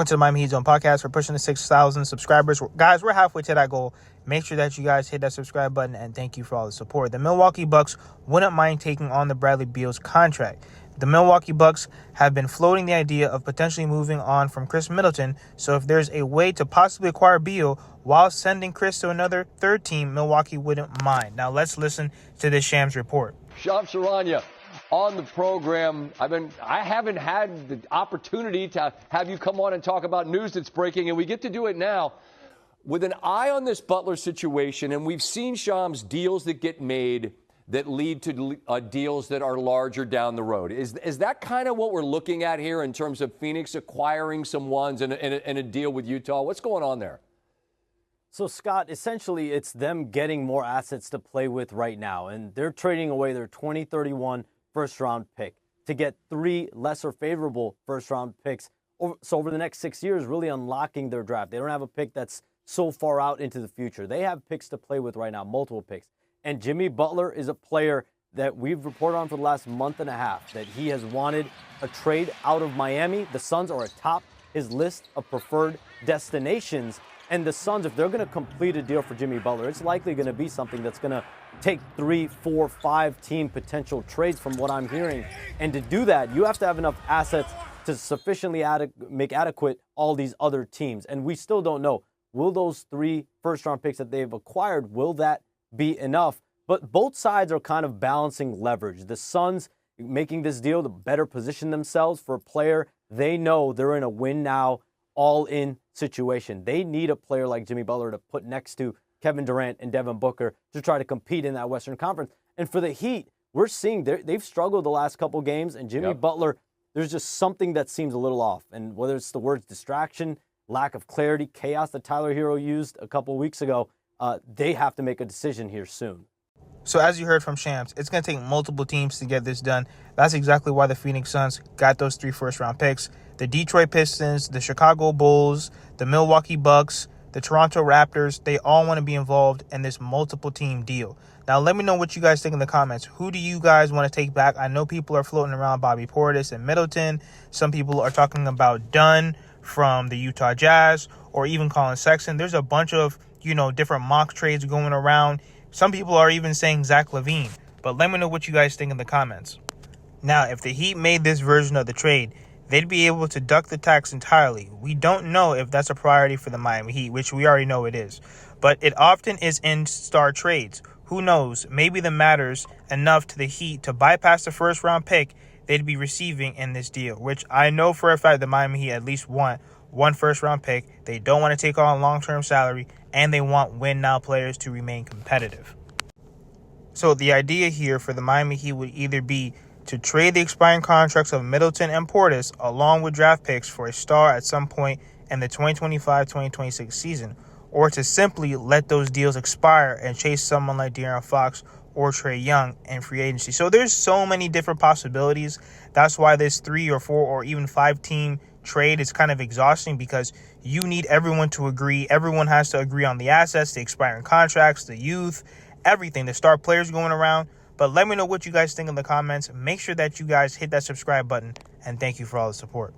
Welcome to the Miami Heat Zone podcast. We're pushing to 6,000 subscribers. Guys, we're halfway to that goal. Make sure that you guys hit that subscribe button, and thank you for all the support. The Milwaukee Bucks wouldn't mind taking on the Bradley Beal's contract. The Milwaukee Bucks have been floating the idea of potentially moving on from Chris Middleton, so if there's a way to possibly acquire Beal while sending Chris to another third team, Milwaukee wouldn't mind. Now let's listen to this Shams report. Shams Charania on the program. I haven't had the opportunity to have you come on and talk about news that's breaking, and we get to do it now with an eye on this Butler situation. And we've seen, Shams, deals that get made that lead to deals that are larger down the road. Is that kind of what we're looking at here in terms of Phoenix acquiring some ones and a deal with Utah? What's going on there? So, Scott, essentially it's them getting more assets to play with right now, and they're trading away their 2031 first-round pick to get 3 lesser favorable first-round picks. So over the next 6 years, really unlocking their draft. They don't have a pick that's so far out into the future. They have picks to play with right now, multiple picks. And Jimmy Butler is a player that we've reported on for the last month and a half, that he has wanted a trade out of Miami. The Suns are atop his list of preferred destinations. And the Suns, if they're going to complete a deal for Jimmy Butler, it's likely going to be something that's going to take 3, 4, 5 team potential trades from what I'm hearing. And to do that, you have to have enough assets to sufficiently make adequate all these other teams. And we still don't know. Will those 3 first-round picks that they've acquired, will that be enough? But both sides are kind of balancing leverage. The Suns making this deal to better position themselves for a player they know they're in a win-now, all-in situation. They need a player like Jimmy Butler to put next to Kevin Durant and Devin Booker to try to compete in that Western Conference. And for the Heat, we're seeing they've struggled the last couple games, and Jimmy Butler, there's just something that seems a little off. And whether it's the words distraction, lack of clarity, chaos that Tyler Hero used a couple weeks ago, they have to make a decision here soon. So as you heard from Shams, it's going to take multiple teams to get this done. That's exactly why the Phoenix Suns got those 3 first-round picks. The Detroit Pistons, the Chicago Bulls, the Milwaukee Bucks, the Toronto Raptors, they all want to be involved in this multiple-team deal. Now, let me know what you guys think in the comments. Who do you guys want to take back? I know people are floating around Bobby Portis and Middleton. Some people are talking about Dunn from the Utah Jazz, or even Colin Sexton. There's a bunch of, different mock trades going around. Some people are even saying Zach LaVine. But let me know what you guys think in the comments. Now, if the Heat made this version of the trade, they'd be able to duck the tax entirely. We don't know if that's a priority for the Miami Heat, which we already know it is. But it often is in star trades. Who knows? Maybe that matters enough to the Heat to bypass the first-round pick they'd be receiving in this deal, which I know for a fact the Miami Heat at least want 1 first-round pick. They don't want to take on long-term salary, and they want win-now players to remain competitive. So the idea here for the Miami Heat would either be to trade the expiring contracts of Middleton and Portis along with draft picks for a star at some point in the 2025-2026 season, or to simply let those deals expire and chase someone like De'Aaron Fox or Trae Young in free agency. So there's so many different possibilities. That's why this 3 or 4 or even 5 team trade is kind of exhausting, because you need everyone to agree. Everyone has to agree on the assets, the expiring contracts, the youth, everything, the star players going around. But let me know what you guys think in the comments. Make sure that you guys hit that subscribe button, and thank you for all the support.